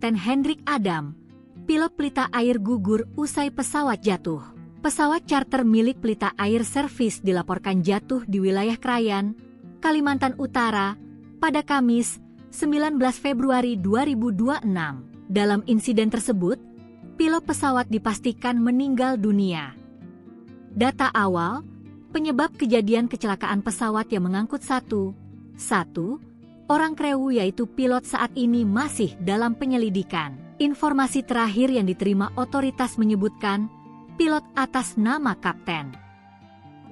Kapten Hendrik Adam, pilot Pelita Air gugur usai pesawat jatuh. Pesawat charter milik Pelita Air Service dilaporkan jatuh di wilayah Krayan, Kalimantan Utara, pada Kamis, 19 Februari 2026. Dalam insiden tersebut, pilot pesawat dipastikan meninggal dunia. Data awal, penyebab kejadian kecelakaan pesawat yang mengangkut satu orang kru yaitu pilot saat ini masih dalam penyelidikan. Informasi terakhir yang diterima otoritas menyebutkan, pilot atas nama Kapten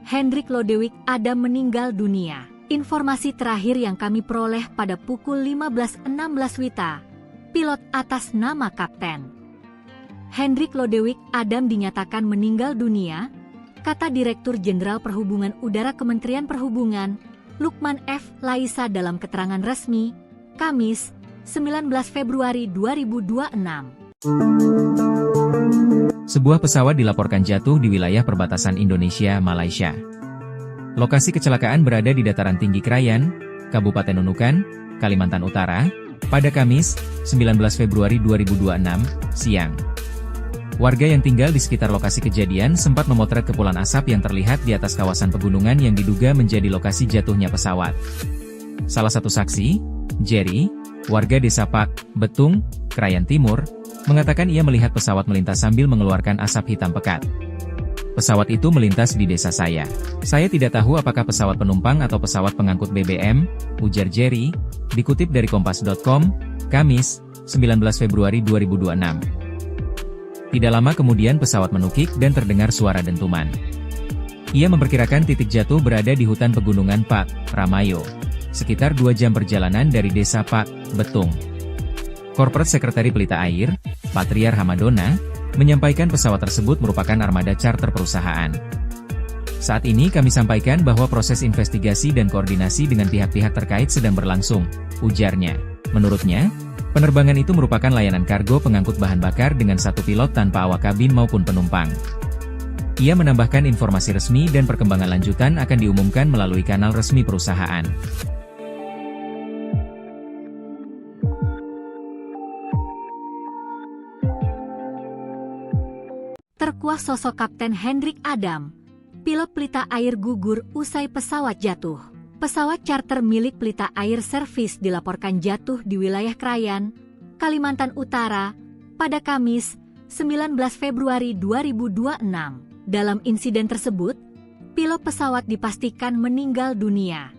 Hendrik Lodewijk Adam meninggal dunia. Informasi terakhir yang kami peroleh pada pukul 15.16 WITA, pilot atas nama Kapten Hendrik Lodewijk Adam dinyatakan meninggal dunia, kata Direktur Jenderal Perhubungan Udara Kementerian Perhubungan, Lukman F. Laisa dalam keterangan resmi, Kamis, 19 Februari 2026. Sebuah pesawat dilaporkan jatuh di wilayah perbatasan Indonesia-Malaysia. Lokasi kecelakaan berada di dataran tinggi Krayan, Kabupaten Nunukan, Kalimantan Utara, pada Kamis, 19 Februari 2026, siang. Warga yang tinggal di sekitar lokasi kejadian sempat memotret kepulan asap yang terlihat di atas kawasan pegunungan yang diduga menjadi lokasi jatuhnya pesawat. Salah satu saksi, Jerry, warga desa Pak, Betung, Krayan Timur, mengatakan ia melihat pesawat melintas sambil mengeluarkan asap hitam pekat. Pesawat itu melintas di desa saya. Saya tidak tahu apakah pesawat penumpang atau pesawat pengangkut BBM, ujar Jerry, dikutip dari kompas.com, Kamis, 19 Februari 2026. Tidak lama kemudian pesawat menukik dan terdengar suara dentuman. Ia memperkirakan titik jatuh berada di hutan pegunungan Pak Ramayo, sekitar 2 jam perjalanan dari desa Pak Betung. Corporate Secretary Pelita Air, Patriar Hamadona, menyampaikan pesawat tersebut merupakan armada charter perusahaan. Saat ini kami sampaikan bahwa proses investigasi dan koordinasi dengan pihak-pihak terkait sedang berlangsung, ujarnya. Menurutnya, penerbangan itu merupakan layanan kargo pengangkut bahan bakar dengan satu pilot tanpa awak kabin maupun penumpang. Ia menambahkan informasi resmi dan perkembangan lanjutan akan diumumkan melalui kanal resmi perusahaan. Terkuak sosok Kapten Hendrik Adam, pilot Pelita Air gugur usai pesawat jatuh. Pesawat charter milik Pelita Air Service dilaporkan jatuh di wilayah Krayan, Kalimantan Utara, pada Kamis, 19 Februari 2026. Dalam insiden tersebut, pilot pesawat dipastikan meninggal dunia.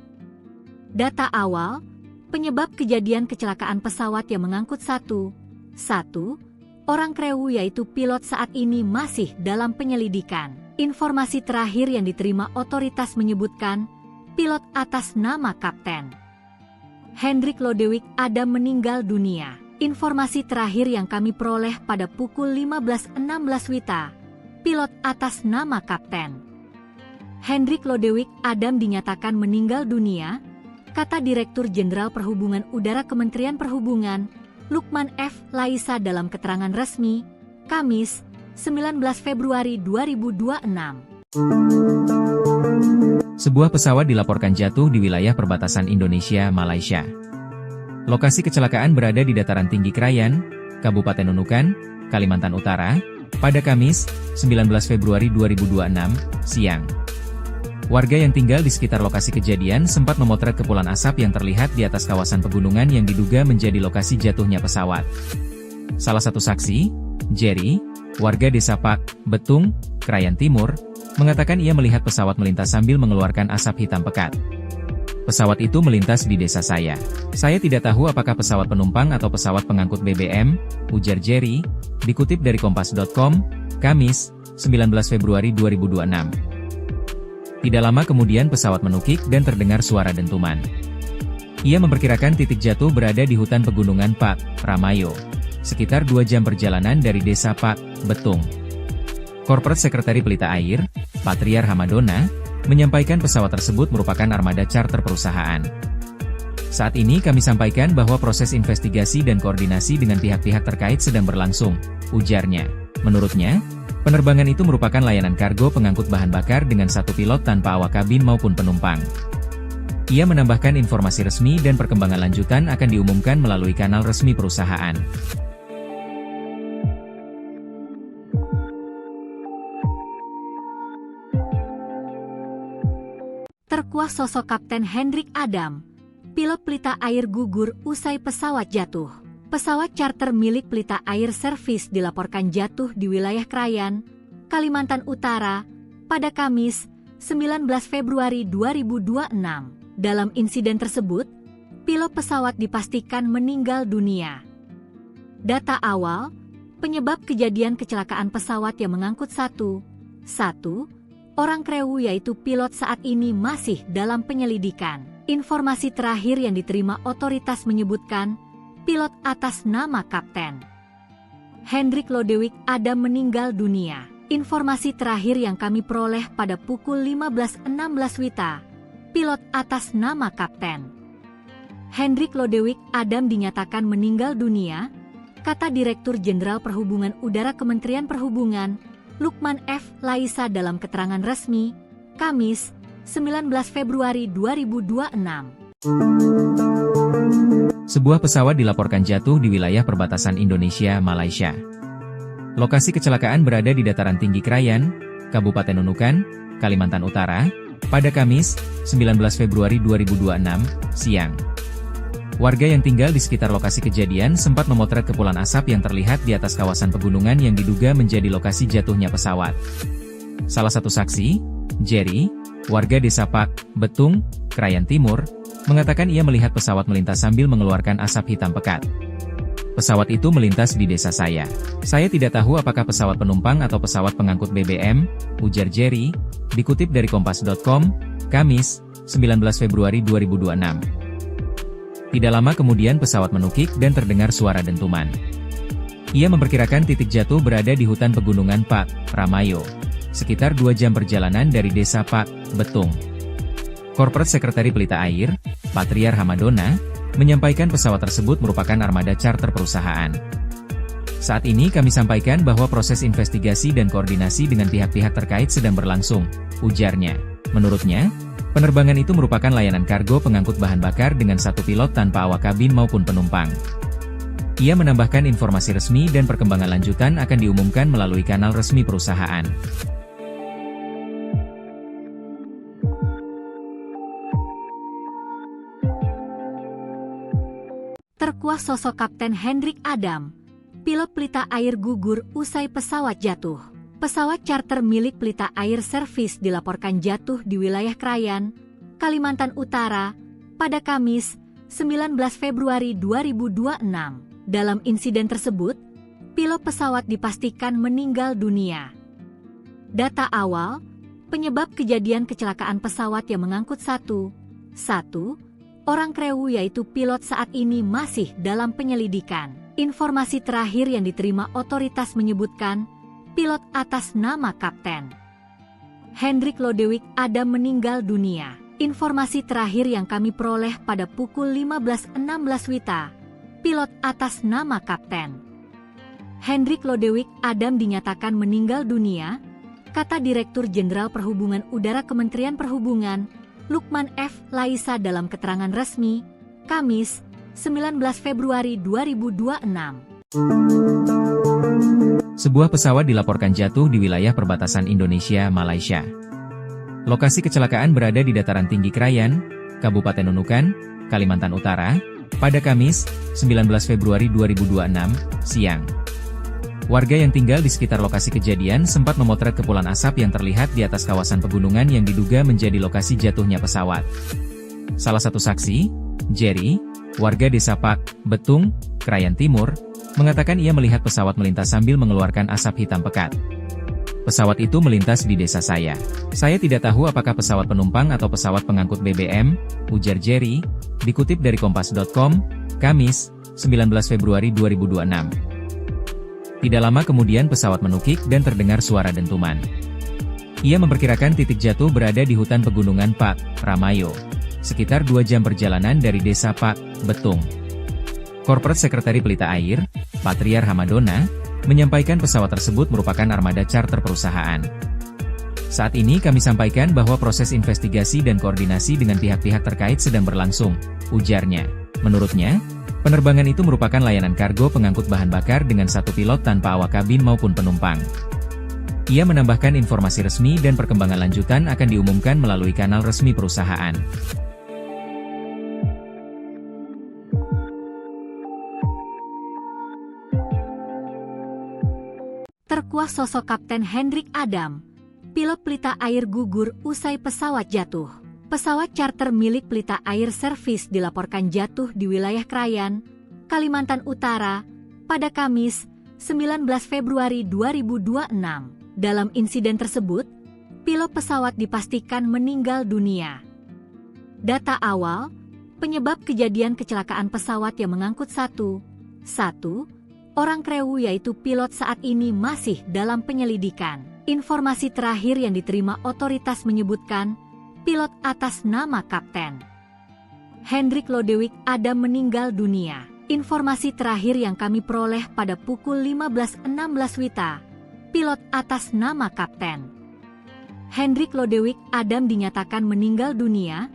Data awal, penyebab kejadian kecelakaan pesawat yang mengangkut satu orang kru yaitu pilot saat ini masih dalam penyelidikan. Informasi terakhir yang diterima otoritas menyebutkan, pilot atas nama Kapten Hendrik Lodewijk Adam meninggal dunia. Informasi terakhir yang kami peroleh pada pukul 15.16 WITA, pilot atas nama Kapten Hendrik Lodewijk Adam dinyatakan meninggal dunia, kata Direktur Jenderal Perhubungan Udara Kementerian Perhubungan, Lukman F. Laisa dalam keterangan resmi, Kamis, 19 Februari 2026. Sebuah pesawat dilaporkan jatuh di wilayah perbatasan Indonesia-Malaysia. Lokasi kecelakaan berada di dataran tinggi Krayan, Kabupaten Nunukan, Kalimantan Utara, pada Kamis, 19 Februari 2026, siang. Warga yang tinggal di sekitar lokasi kejadian sempat memotret kepulan asap yang terlihat di atas kawasan pegunungan yang diduga menjadi lokasi jatuhnya pesawat. Salah satu saksi, Jerry, warga desa Pak, Betung, Krayan Timur, mengatakan ia melihat pesawat melintas sambil mengeluarkan asap hitam pekat. Pesawat itu melintas di desa saya. Saya tidak tahu apakah pesawat penumpang atau pesawat pengangkut BBM, ujar Jerry, dikutip dari kompas.com, Kamis, 19 Februari 2026. Tidak lama kemudian pesawat menukik dan terdengar suara dentuman. Ia memperkirakan titik jatuh berada di hutan pegunungan Pak Ramayo, sekitar 2 jam perjalanan dari desa Pak Betung. Corporate Secretary Pelita Air, Patriar Hamadona, menyampaikan pesawat tersebut merupakan armada charter perusahaan. Saat ini kami sampaikan bahwa proses investigasi dan koordinasi dengan pihak-pihak terkait sedang berlangsung, ujarnya. Menurutnya, penerbangan itu merupakan layanan kargo pengangkut bahan bakar dengan satu pilot tanpa awak kabin maupun penumpang. Ia menambahkan informasi resmi dan perkembangan lanjutan akan diumumkan melalui kanal resmi perusahaan. Terkuak sosok Kapten Hendrik Adam, pilot Pelita Air gugur usai pesawat jatuh. Pesawat charter milik Pelita Air Service dilaporkan jatuh di wilayah Krayan, Kalimantan Utara, pada Kamis, 19 Februari 2026. Dalam insiden tersebut, pilot pesawat dipastikan meninggal dunia. Data awal, penyebab kejadian kecelakaan pesawat yang mengangkut satu orang kru yaitu pilot saat ini masih dalam penyelidikan. Informasi terakhir yang diterima otoritas menyebutkan, pilot atas nama Kapten Hendrik Lodewijk Adam meninggal dunia. Informasi terakhir yang kami peroleh pada pukul 15.16 WITA, pilot atas nama Kapten Hendrik Lodewijk Adam dinyatakan meninggal dunia, kata Direktur Jenderal Perhubungan Udara Kementerian Perhubungan, Lukman F. Laisa dalam keterangan resmi, Kamis, 19 Februari 2026. Sebuah pesawat dilaporkan jatuh di wilayah perbatasan Indonesia-Malaysia. Lokasi kecelakaan berada di dataran tinggi Krayan, Kabupaten Nunukan, Kalimantan Utara, pada Kamis, 19 Februari 2026, siang. Warga yang tinggal di sekitar lokasi kejadian sempat memotret kepulan asap yang terlihat di atas kawasan pegunungan yang diduga menjadi lokasi jatuhnya pesawat. Salah satu saksi, Jerry, warga desa Pak, Betung, Krayan Timur, mengatakan ia melihat pesawat melintas sambil mengeluarkan asap hitam pekat. Pesawat itu melintas di desa saya. Saya tidak tahu apakah pesawat penumpang atau pesawat pengangkut BBM, ujar Jerry, dikutip dari kompas.com, Kamis, 19 Februari 2026. Tidak lama kemudian pesawat menukik dan terdengar suara dentuman. Ia memperkirakan titik jatuh berada di hutan pegunungan Pak Ramayo, sekitar 2 jam perjalanan dari desa Pak Betung. Corporate Secretary Pelita Air, Patriar Hamadona, menyampaikan pesawat tersebut merupakan armada charter perusahaan. Saat ini kami sampaikan bahwa proses investigasi dan koordinasi dengan pihak-pihak terkait sedang berlangsung, ujarnya. Menurutnya, penerbangan itu merupakan layanan kargo pengangkut bahan bakar dengan satu pilot tanpa awak kabin maupun penumpang. Ia menambahkan informasi resmi dan perkembangan lanjutan akan diumumkan melalui kanal resmi perusahaan. Terkuak sosok Kapten Hendrik Adam, pilot Pelita Air gugur usai pesawat jatuh. Pesawat charter milik Pelita Air Service dilaporkan jatuh di wilayah Krayan, Kalimantan Utara, pada Kamis, 19 Februari 2026. Dalam insiden tersebut, pilot pesawat dipastikan meninggal dunia. Data awal, penyebab kejadian kecelakaan pesawat yang mengangkut satu orang kru yaitu pilot saat ini masih dalam penyelidikan. Informasi terakhir yang diterima otoritas menyebutkan, pilot atas nama Kapten Hendrik Lodewijk Adam meninggal dunia. Informasi terakhir yang kami peroleh pada pukul 15.16 WITA, pilot atas nama Kapten Hendrik Lodewijk Adam dinyatakan meninggal dunia, kata Direktur Jenderal Perhubungan Udara Kementerian Perhubungan, Lukman F. Laisa dalam keterangan resmi, Kamis, 19 Februari 2026. Sebuah pesawat dilaporkan jatuh di wilayah perbatasan Indonesia-Malaysia. Lokasi kecelakaan berada di dataran tinggi Krayan, Kabupaten Nunukan, Kalimantan Utara, pada Kamis, 19 Februari 2026, siang. Warga yang tinggal di sekitar lokasi kejadian sempat memotret kepulan asap yang terlihat di atas kawasan pegunungan yang diduga menjadi lokasi jatuhnya pesawat. Salah satu saksi, Jerry, warga desa Pak, Betung, Krayan Timur, mengatakan ia melihat pesawat melintas sambil mengeluarkan asap hitam pekat. Pesawat itu melintas di desa saya. Saya tidak tahu apakah pesawat penumpang atau pesawat pengangkut BBM, ujar Jerry, dikutip dari kompas.com, Kamis, 19 Februari 2026. Tidak lama kemudian pesawat menukik dan terdengar suara dentuman. Ia memperkirakan titik jatuh berada di hutan pegunungan Pak Ramayo, sekitar 2 jam perjalanan dari desa Pak Betung. Corporate Secretary Pelita Air, Patriar Hamadona, menyampaikan pesawat tersebut merupakan armada charter perusahaan. Saat ini kami sampaikan bahwa proses investigasi dan koordinasi dengan pihak-pihak terkait sedang berlangsung, ujarnya. Menurutnya, penerbangan itu merupakan layanan kargo pengangkut bahan bakar dengan satu pilot tanpa awak kabin maupun penumpang. Ia menambahkan informasi resmi dan perkembangan lanjutan akan diumumkan melalui kanal resmi perusahaan. Terkuak sosok Kapten Hendrik Adam. Pilot Pelita Air gugur usai pesawat jatuh. Pesawat charter milik Pelita Air Service dilaporkan jatuh di wilayah Krayan, Kalimantan Utara, pada Kamis, 19 Februari 2026. Dalam insiden tersebut, pilot pesawat dipastikan meninggal dunia. Data awal, penyebab kejadian kecelakaan pesawat yang mengangkut satu orang kru yaitu pilot saat ini masih dalam penyelidikan. Informasi terakhir yang diterima otoritas menyebutkan, pilot atas nama Kapten Hendrik Lodewijk Adam meninggal dunia. Informasi terakhir yang kami peroleh pada pukul 15.16 WITA, pilot atas nama Kapten Hendrik Lodewijk Adam dinyatakan meninggal dunia,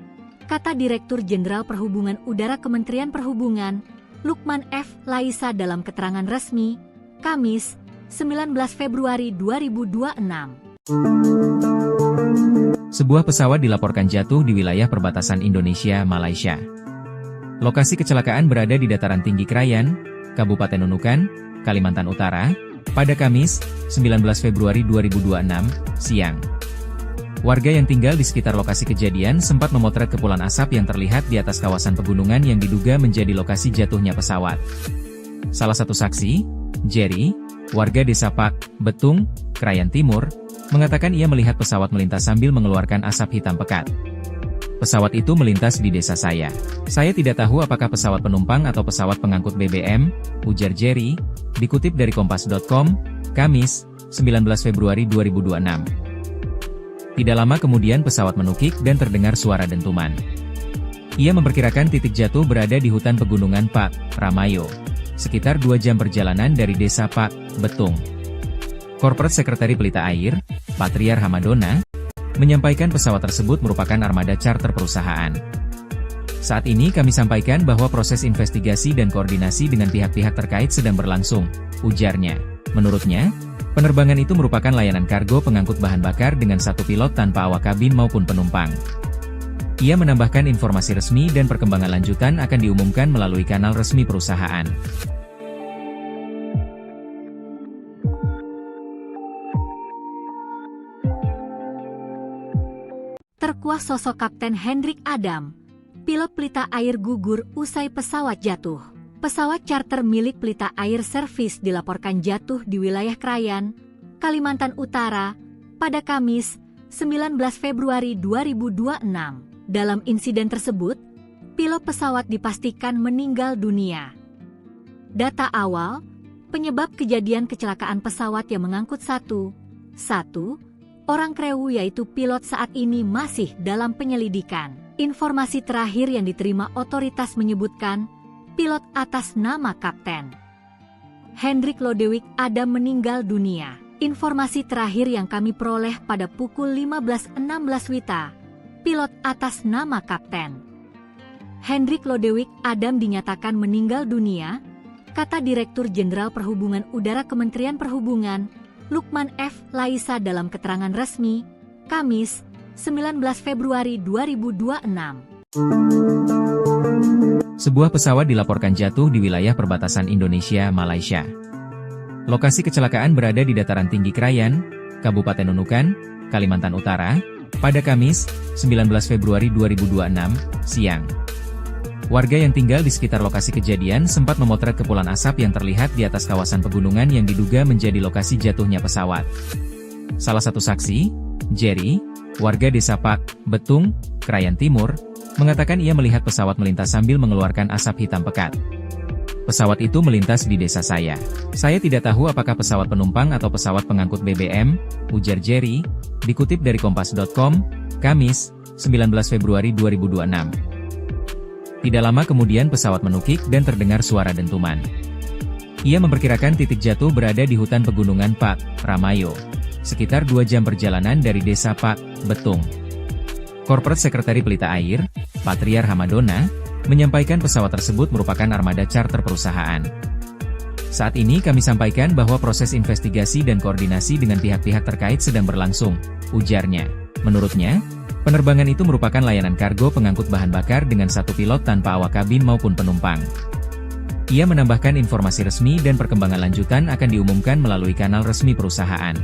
kata Direktur Jenderal Perhubungan Udara Kementerian Perhubungan, Lukman F. Laisa dalam keterangan resmi, Kamis, 19 Februari 2026. Sebuah pesawat dilaporkan jatuh di wilayah perbatasan Indonesia-Malaysia. Lokasi kecelakaan berada di dataran tinggi Krayan, Kabupaten Nunukan, Kalimantan Utara, pada Kamis, 19 Februari 2026, siang. Warga yang tinggal di sekitar lokasi kejadian sempat memotret kepulan asap yang terlihat di atas kawasan pegunungan yang diduga menjadi lokasi jatuhnya pesawat. Salah satu saksi, Jerry, warga desa Pak, Betung, Krayan Timur, mengatakan ia melihat pesawat melintas sambil mengeluarkan asap hitam pekat. Pesawat itu melintas di desa saya. Saya tidak tahu apakah pesawat penumpang atau pesawat pengangkut BBM, ujar Jerry, dikutip dari Kompas.com, Kamis, 19 Februari 2026. Tidak lama kemudian pesawat menukik dan terdengar suara dentuman. Ia memperkirakan titik jatuh berada di hutan pegunungan Pak Ramayo, sekitar 2 jam perjalanan dari desa Pak Betung. Corporate Secretary Pelita Air, Patriar Hamadona, menyampaikan pesawat tersebut merupakan armada charter perusahaan. Saat ini kami sampaikan bahwa proses investigasi dan koordinasi dengan pihak-pihak terkait sedang berlangsung, ujarnya. Menurutnya, penerbangan itu merupakan layanan kargo pengangkut bahan bakar dengan satu pilot tanpa awak kabin maupun penumpang. Ia menambahkan informasi resmi dan perkembangan lanjutan akan diumumkan melalui kanal resmi perusahaan. Terkuak sosok Kapten Hendrik Adam. Pilot Pelita Air gugur usai pesawat jatuh. Pesawat charter milik Pelita Air Service dilaporkan jatuh di wilayah Krayan, Kalimantan Utara, pada Kamis, 19 Februari 2026. Dalam insiden tersebut, pilot pesawat dipastikan meninggal dunia. Data awal, penyebab kejadian kecelakaan pesawat yang mengangkut satu orang kru yaitu pilot saat ini masih dalam penyelidikan. Informasi terakhir yang diterima otoritas menyebutkan, pilot atas nama Kapten Hendrik Lodewijk Adam meninggal dunia. Informasi terakhir yang kami peroleh pada pukul 15.16 WITA, pilot atas nama Kapten Hendrik Lodewijk Adam dinyatakan meninggal dunia, kata Direktur Jenderal Perhubungan Udara Kementerian Perhubungan, Lukman F. Laisa dalam keterangan resmi, Kamis, 19 Februari 2026. Sebuah pesawat dilaporkan jatuh di wilayah perbatasan Indonesia-Malaysia. Lokasi kecelakaan berada di dataran tinggi Krayan, Kabupaten Nunukan, Kalimantan Utara, pada Kamis, 19 Februari 2026, siang. Warga yang tinggal di sekitar lokasi kejadian sempat memotret kepulan asap yang terlihat di atas kawasan pegunungan yang diduga menjadi lokasi jatuhnya pesawat. Salah satu saksi, Jerry, warga desa Pak, Betung, Krayan Timur, mengatakan ia melihat pesawat melintas sambil mengeluarkan asap hitam pekat. Pesawat itu melintas di desa saya. Saya tidak tahu apakah pesawat penumpang atau pesawat pengangkut BBM, ujar Jerry, dikutip dari Kompas.com, Kamis, 19 Februari 2026. Tidak lama kemudian pesawat menukik dan terdengar suara dentuman. Ia memperkirakan titik jatuh berada di hutan pegunungan Pak Ramayo, sekitar 2 jam perjalanan dari desa Pak Betung. Corporate Secretary Pelita Air, Patriar Hamadona, menyampaikan pesawat tersebut merupakan armada charter perusahaan. Saat ini kami sampaikan bahwa proses investigasi dan koordinasi dengan pihak-pihak terkait sedang berlangsung, ujarnya. Menurutnya, penerbangan itu merupakan layanan kargo pengangkut bahan bakar dengan satu pilot tanpa awak kabin maupun penumpang. Ia menambahkan informasi resmi dan perkembangan lanjutan akan diumumkan melalui kanal resmi perusahaan.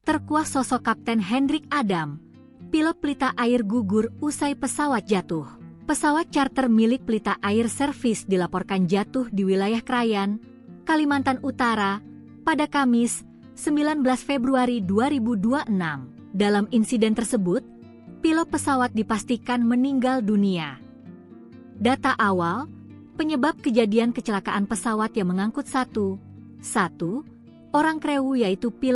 Terkuak sosok Kapten Hendrik Adam. Pilot Pelita Air gugur usai pesawat jatuh. Pesawat charter milik Pelita Air Service dilaporkan jatuh di wilayah Krayan, Kalimantan Utara, pada Kamis, 19 Februari 2026. Dalam insiden tersebut, pilot pesawat dipastikan meninggal dunia. Data awal, penyebab kejadian kecelakaan pesawat yang mengangkut satu orang kru yaitu pilot